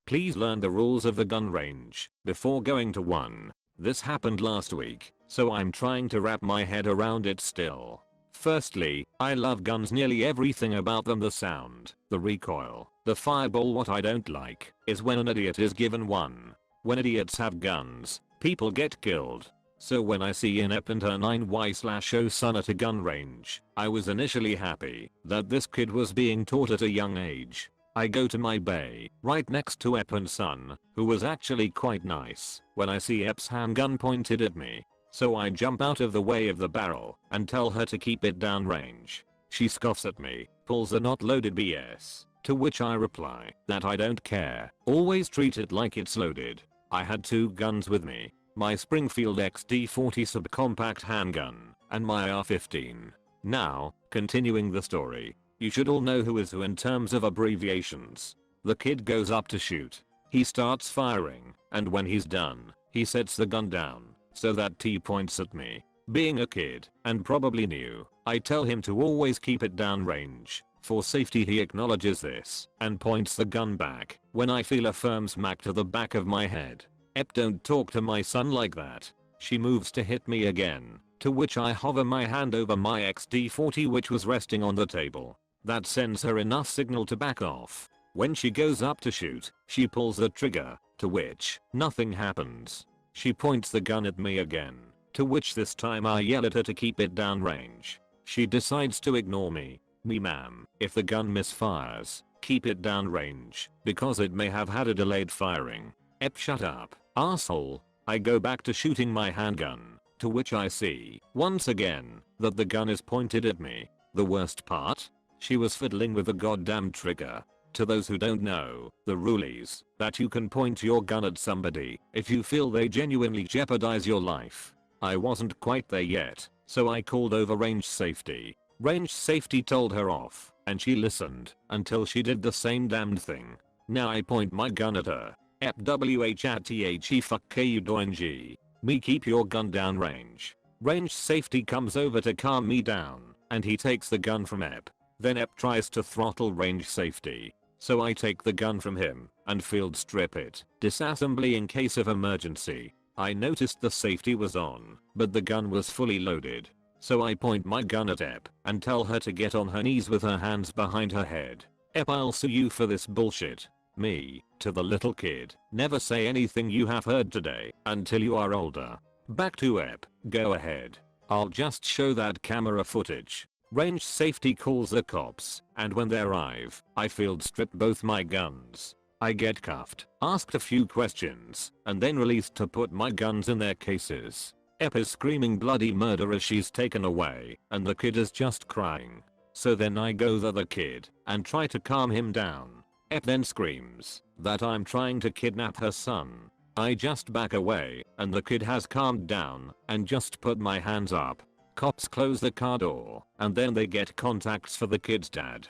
Please learn the rules of the gun range before going to one. This happened last week, so I'm trying to wrap my head around it still. Firstly, I love guns, nearly everything about them, the sound, the recoil, the fireball. What I don't like is when an idiot is given one. When idiots have guns, people get killed. So when I see Ep and her 9Y/0 son at a gun range, I was initially happy that this kid was being taught at a young age. I go to my bay, right next to Ep and son, who was actually quite nice, when I see Ep's handgun pointed at me. So I jump out of the way of the barrel and tell her to keep it down range. She scoffs at me, pulls a not loaded BS, to which I reply that I don't care, always treat it like it's loaded. I had two guns with me, my Springfield XD40 subcompact handgun, and my AR-15. Now, continuing the story, you should all know who is who in terms of abbreviations. The kid goes up to shoot. He starts firing, and when he's done, he sets the gun down so that T points at me. Being a kid, and probably new, I tell him to always keep it down range. For safety he acknowledges this and points the gun back when I feel a firm smack to the back of my head. Ep, don't talk to my son like that. She moves to hit me again, to which I hover my hand over my XD40 which was resting on the table. That sends her enough signal to back off. When she goes up to shoot, she pulls the trigger, to which nothing happens. She points the gun at me again, to which this time I yell at her to keep it down range. She decides to ignore me. Ma'am, if the gun misfires, keep it down range, because it may have had a delayed firing. Ep, shut up, asshole. I go back to shooting my handgun, to which I see, once again, that the gun is pointed at me. The worst part? She was fiddling with the goddamn trigger. To those who don't know, the rule is that you can point your gun at somebody if you feel they genuinely jeopardize your life. I wasn't quite there yet, so I called over range safety. Range safety told her off, and she listened until she did the same damned thing. Now I point my gun at her. Ep, whathe fuck you doing? Me, keep your gun down range. Range safety comes over to calm me down, and he takes the gun from Ep. Then Ep tries to throttle range safety. So I take the gun from him and field strip it, disassembly in case of emergency. I noticed the safety was on, but the gun was fully loaded. So I point my gun at Ep and tell her to get on her knees with her hands behind her head. Ep, I'll sue you for this bullshit. Me, to the little kid, never say anything you have heard today until you are older. Back to Ep, go ahead. I'll just show that camera footage. Range safety calls the cops, and when they arrive, I field strip both my guns. I get cuffed, asked a few questions, and then released to put my guns in their cases. Ep is screaming bloody murder as she's taken away, and the kid is just crying. So then I go to the kid and try to calm him down. Ep then screams that I'm trying to kidnap her son. I just back away, and the kid has calmed down and just put my hands up. Cops close the car door, and then they get contacts for the kid's dad.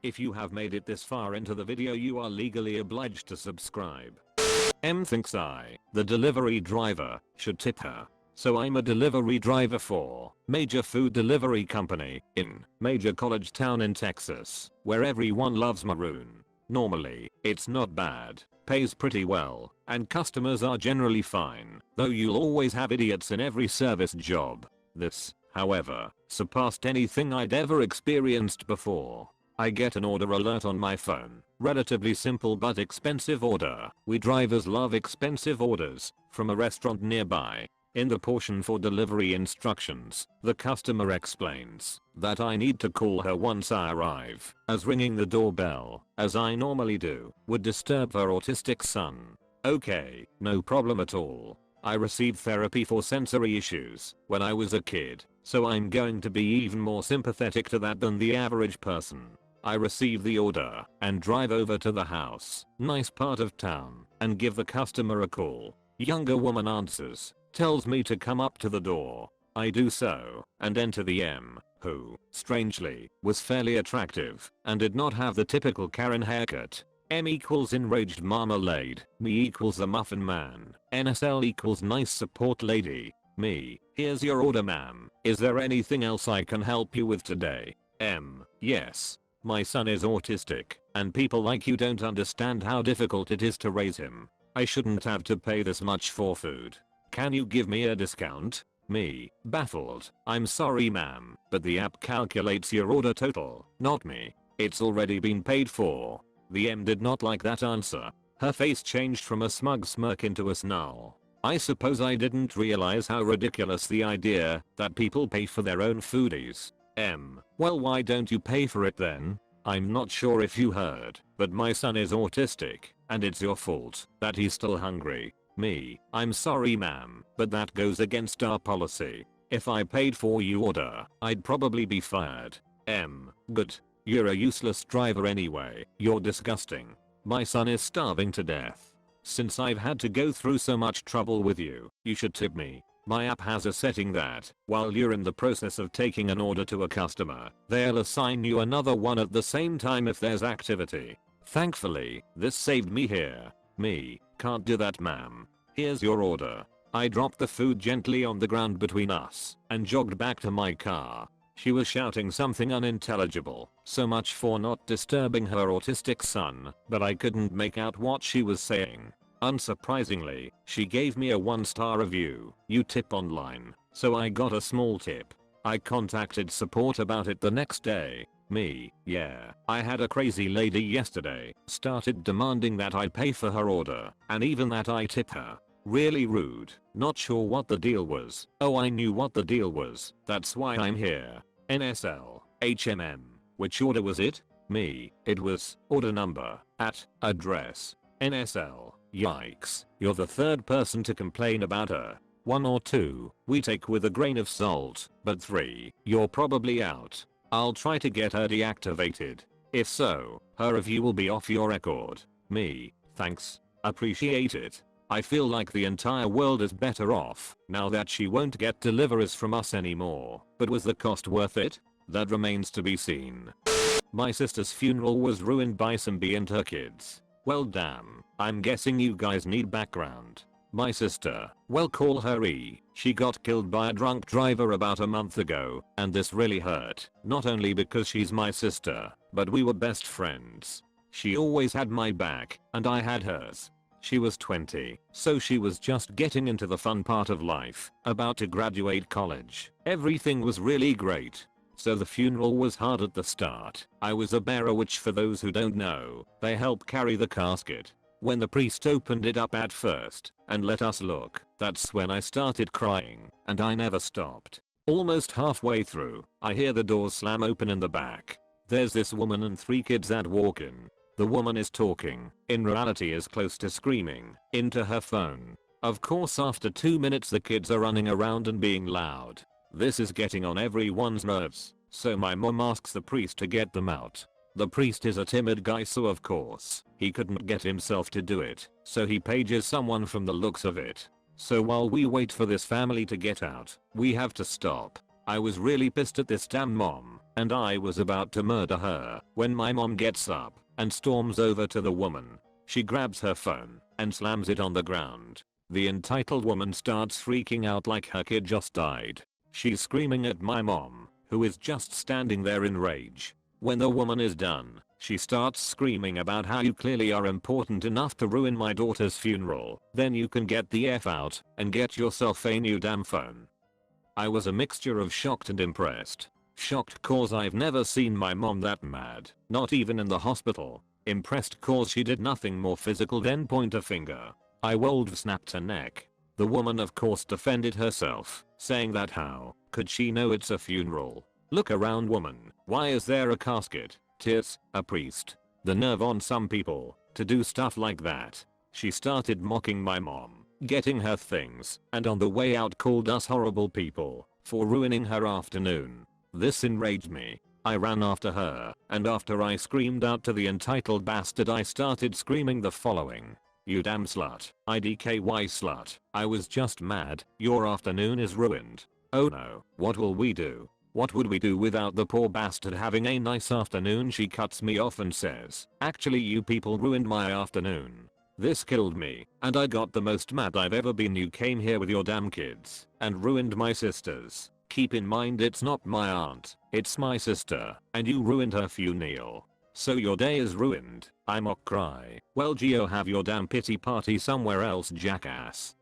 If you have made it this far into the video, you are legally obliged to subscribe. M thinks I, the delivery driver, should tip her. So I'm a delivery driver for major food delivery company in major college town in Texas, where everyone loves maroon. Normally, it's not bad, pays pretty well, and customers are generally fine, though you'll always have idiots in every service job. This, however, surpassed anything I'd ever experienced before. I get an order alert on my phone. Relatively simple but expensive order. We drivers love expensive orders from a restaurant nearby. In the portion for delivery instructions, the customer explains that I need to call her once I arrive, as ringing the doorbell, as I normally do, would disturb her autistic son. Okay, no problem at all. I received therapy for sensory issues when I was a kid, so I'm going to be even more sympathetic to that than the average person. I receive the order and drive over to the house, nice part of town, and give the customer a call. Younger woman answers, tells me to come up to the door. I do so, and enter the M, who, strangely, was fairly attractive, and did not have the typical Karen haircut. M equals enraged marmalade, me equals the muffin man, NSL equals nice support lady. Me, here's your order ma'am, is there anything else I can help you with today? M, yes. My son is autistic, And people like you don't understand how difficult it is to raise him. I shouldn't have to pay this much for food. Can you give me a discount? Me, baffled. I'm sorry ma'am, but the app calculates your order total, not me. It's already been paid for. The M did not like that answer. Her face changed from a smug smirk into a snarl. I suppose I didn't realize how ridiculous the idea that people pay for their own food is. M, well why don't you pay for it then? I'm not sure if you heard, but my son is autistic, and it's your fault that he's still hungry. Me, I'm sorry ma'am, but that goes against our policy. If I paid for your order, I'd probably be fired. M, good. You're a useless driver anyway. You're disgusting. My son is starving to death. Since I've had to go through so much trouble with you, you should tip me. My app has a setting that, while you're in the process of taking an order to a customer, they'll assign you another one at the same time if there's activity. Thankfully, this saved me here. Me, can't do that ma'am. Here's your order. I dropped the food gently on the ground between us and jogged back to my car. She was shouting something unintelligible, so much for not disturbing her autistic son, but I couldn't make out what she was saying. Unsurprisingly, she gave me a 1-star review. You tip online, so I got a small tip. I contacted support about it the next day. Me, yeah, I had a crazy lady yesterday, started demanding that I pay for her order, and even that I tip her. Really rude. Not sure what the deal was. Oh, I knew what the deal was. That's why I'm here. NSL, HMM. Which order was it? Me, it was, order number, at, address. NSL, yikes. You're the third person to complain about her. 1 or 2, we take with a grain of salt, but 3, you're probably out. I'll try to get her deactivated. If so, her review will be off your record. Me, thanks. Appreciate it. I feel like the entire world is better off now that she won't get deliveries from us anymore. But was the cost worth it? That remains to be seen. My sister's funeral was ruined by some B and her kids. Well damn, I'm guessing you guys need background. My sister, well call her E, she got killed by a drunk driver about a month ago, and this really hurt, not only because she's my sister, but we were best friends. She always had my back, and I had hers. She was 20, so she was just getting into the fun part of life, about to graduate college. Everything was really great. So the funeral was hard at the start. I was a bearer, which for those who don't know, they help carry the casket. When the priest opened it up at first and let us look, that's when I started crying, and I never stopped. Almost halfway through, I hear the doors slam open in the back. There's this woman and 3 kids that walk in. The woman is talking, in reality is close to screaming, into her phone. Of course after 2 minutes the kids are running around and being loud. This is getting on everyone's nerves, so my mom asks the priest to get them out. The priest is a timid guy, so of course, he couldn't get himself to do it, so he pages someone from the looks of it. So while we wait for this family to get out, we have to stop. I was really pissed at this damn mom, and I was about to murder her, when my mom gets up and storms over to the woman. She grabs her phone and slams it on the ground. The entitled woman starts freaking out like her kid just died. She's screaming at my mom, who is just standing there in rage. When the woman is done, she starts screaming about how you clearly are important enough to ruin my daughter's funeral, then you can get the F out and get yourself a new damn phone. I was a mixture of shocked and impressed. Shocked cause I've never seen my mom that mad, not even in the hospital. Impressed cause she did nothing more physical than point a finger. I would have snapped her neck. The woman of course defended herself, saying that how could she know it's a funeral? Look around woman, why is there a casket? Tis a priest. The nerve on some people to do stuff like that. She started mocking my mom, getting her things, and on the way out called us horrible people for ruining her afternoon. This enraged me. I ran after her, and after I screamed out to the entitled bastard I started screaming the following. You damn slut, IDKY slut. I was just mad, your afternoon is ruined. Oh no, what will we do? What would we do without the poor bastard having a nice afternoon? She cuts me off and says, actually you people ruined my afternoon. This killed me, and I got the most mad I've ever been. You came here with your damn kids, and ruined my sister's. Keep in mind it's not my aunt, it's my sister, and you ruined her funeral. So your day is ruined, I mock cry. Well Geo, have your damn pity party somewhere else, jackass.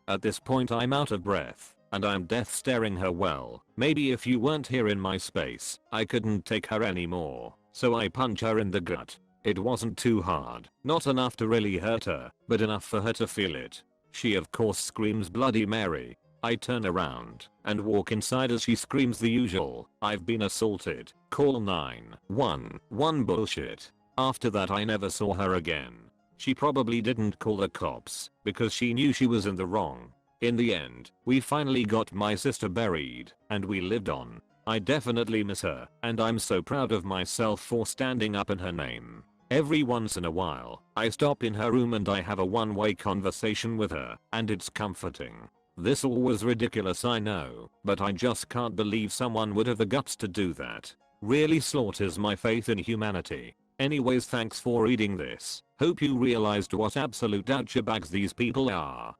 At this point I'm out of breath, and I'm death staring her. Well, maybe if you weren't here in my space, I couldn't take her anymore, so I punch her in the gut. It wasn't too hard, not enough to really hurt her, but enough for her to feel it. She of course screams Bloody Mary. I turn around and walk inside as she screams the usual, "I've been assaulted, call 911 bullshit." After that I never saw her again. She probably didn't call the cops because she knew she was in the wrong. In the end, we finally got my sister buried and we lived on. I definitely miss her and I'm so proud of myself for standing up in her name. Every once in a while, I stop in her room and I have a one-way conversation with her and it's comforting. This all was ridiculous, I know, but I just can't believe someone would have the guts to do that. Really slaughters my faith in humanity. Anyways, thanks for reading this. Hope you realized what absolute douchebags these people are.